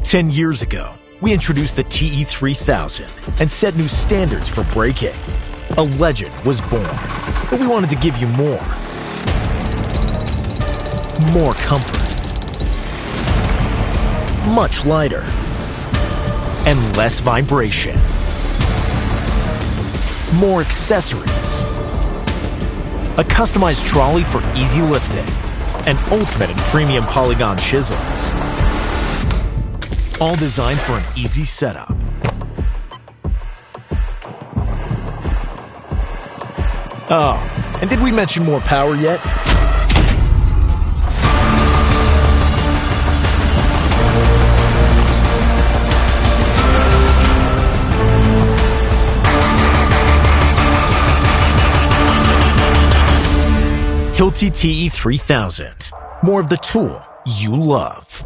10 years ago, we introduced the TE3000 and set new standards for braking. A legend was born, but we wanted to give you more. More comfort. Much lighter. And less vibration. More accessories. A customized trolley for easy lifting. And ultimate and premium polygon chisels. All designed for an easy setup. Oh, and did we mention more power yet? Hilti TE3000. More of the tool you love.